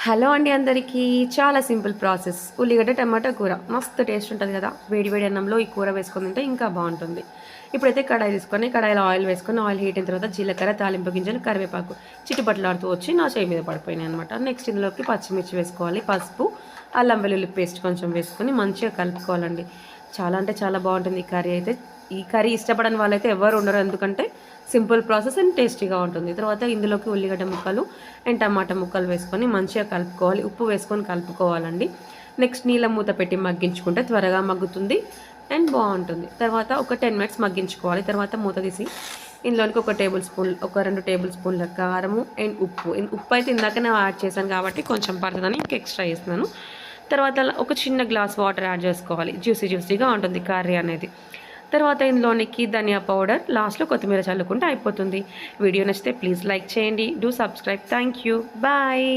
Hello అండి అందరికీ. చాలా సింపుల్ ప్రాసెస్. ఉల్లిగడ్డ టమాటా కూర మస్తు టేస్ట్ ఉంటుంది కదా. వేడి వేడి అన్నంలో ఈ కూర వేసుకొని తింటే ఇంకా బాగుంటుంది. ఇప్పుడైతే కడాయి తీసుకొని కడాయిలో ఆయిల్ వేసుకొని ఆయిల్ హీట్ అయిన తర్వాత జీలకర్ర, తాలింపు గింజలు, కరివేపాకు చిట్టుపట్లాడుతూ వచ్చి నా చేయి మీద పడిపోయినాయి అనమాట. నెక్స్ట్ ఇందులోకి పచ్చిమిర్చి వేసుకోవాలి, పసుపు, అల్లం వెల్లుల్లి పేస్ట్ కొంచెం వేసుకొని మంచిగా కలుపుకోవాలండి. చాలా అంటే చాలా బాగుంటుంది ఈ కర్రీ అయితే. ఈ కర్రీ ఇష్టపడని వాళ్ళైతే ఎవరు ఉండరు, ఎందుకంటే సింపుల్ ప్రాసెస్ అండ్ టేస్టీగా ఉంటుంది. తర్వాత ఇందులోకి ఉల్లిగడ్డ ముక్కలు అండ్ టమాటా ముక్కలు వేసుకొని మంచిగా కలుపుకోవాలి. ఉప్పు వేసుకొని కలుపుకోవాలండి. నెక్స్ట్ నీళ్ళ మూత పెట్టి మగ్గించుకుంటే త్వరగా మగ్గుతుంది అండ్ బాగుంటుంది. తర్వాత ఒక 10 మినిట్స్ మగ్గించుకోవాలి. తర్వాత మూత తీసి ఇందులోనికి ఒక 2 టేబుల్ స్పూన్ల కారము అండ్ ఉప్పు అయితే ఇందాకనే యాడ్ చేశాను కాబట్టి కొంచెం పడుతుందని ఇంకా ఎక్స్ట్రా చేస్తున్నాను. తర్వాత ఒక చిన్న గ్లాస్ వాటర్ యాడ్ చేసుకోవాలి. జ్యూసీగా ఉంటుంది కర్రీ అనేది. తర్వాత ఇందులోనికి ధనియా పౌడర్, లాస్ట్లో కొత్తిమీర చల్లుకుంటే అయిపోతుంది. వీడియో నచ్చితే ప్లీజ్ లైక్ చేయండి. Do subscribe. Thank you. Bye.